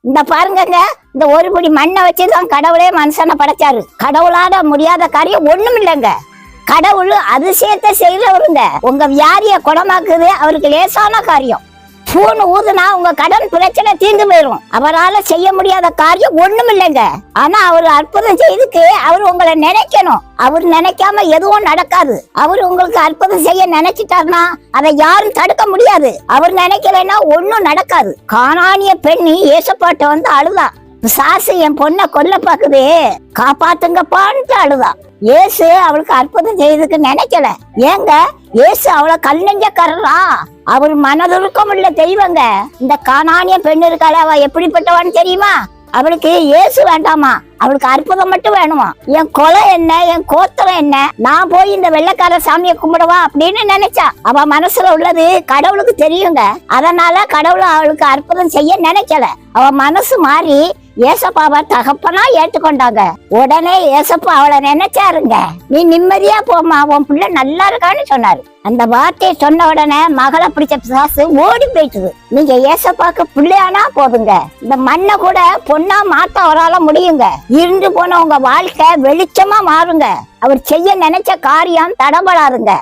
இந்த பாருங்கங்க, இந்த ஒரு படி மண்ணை வச்சுதான் கடவுளே மனுஷனை படைச்சாரு. கடவுளால முடியாத காரியம் ஒண்ணும் இல்லைங்க. கடவுள் அதிசயத்தை செய்யறவருங்க. உங்க வியாதிய குணமாக்குது அவருக்கு லேசான காரியம். பூன்னு ஊதுனா உங்க கடன் பிரச்சனை தீர்ந்து போயிடும். அவரால் செய்ய முடியாத காரியம் ஒண்ணும் இல்லைங்க. ஆனா அவர் அற்புதம் செய்துக்கு அவர் உங்களை நினைக்கணும். அவர் நினைக்காம எதுவும் நடக்காது. அவர் உங்களுக்கு அற்புதம் செய்ய நினைச்சிட்டாருன்னா அதை யாரும் தடுக்க முடியாது. அவர் நினைக்கலைன்னா ஒன்னும் நடக்காது. கானானிய பெண்ணி ஏசப்பாட்ட வந்து அழுதா, சாசு என் பொண்ணை கொல்ல பாக்குதே, காப்பாத்துங்கப்பான்ட்டு அழுதா. ஏசு அவளுக்கு அற்புதம் செய்யறதுக்கு நினைக்கல. ஏங்க, ஏசு அவளை கல் நெஞ்சக்காரரா? அவர் மனதுருக்கம் உள்ள தெய்வங்க. இந்த கானானிய பெண் இருக்காளே, அவ எப்படிப்பட்டவான்னு தெரியுமா? அவளுக்கு ஏசு வேண்டாமா, அவளுக்கு அற்புதம் மட்டும் வேணுமா. என் கொலை என்ன, என் கோத்திரம் என்ன, நான் போய் இந்த வெள்ளைக்கார சாமியை கும்பிடவா அப்படின்னு நினைச்சா. அவ மனசுல உள்ளது கடவுளுக்கு தெரியுங்க. அதனால கடவுள் அவளுக்கு அற்புதம் செய்ய நினைக்கல. அவ மனசு மாறி ஏசப்பாவை தகப்பனா ஏற்றுக்கொண்டாங்க. உடனே ஏசப்பா அவளை நினைச்சாருங்க. நீ நிம்மதியா போமா, உன் பிள்ளை நல்லா இருக்கான்னு சொன்னாரு. அந்த வார்த்தையை சொன்ன உடனே மகளை பிடிச்ச பிசாசு ஓடி போயிட்டுது. நீங்க ஏசப்பாக்கு பிள்ளையானா போதுங்க, இந்த மண்ணை கூட பொண்ணா மாத்த அவரால முடியுங்க. இருந்து போன உங்க வாழ்க்கை வெளிச்சமா மாறுங்க. அவர் செய்ய நினைச்ச காரியம் தடபடாதுங்க.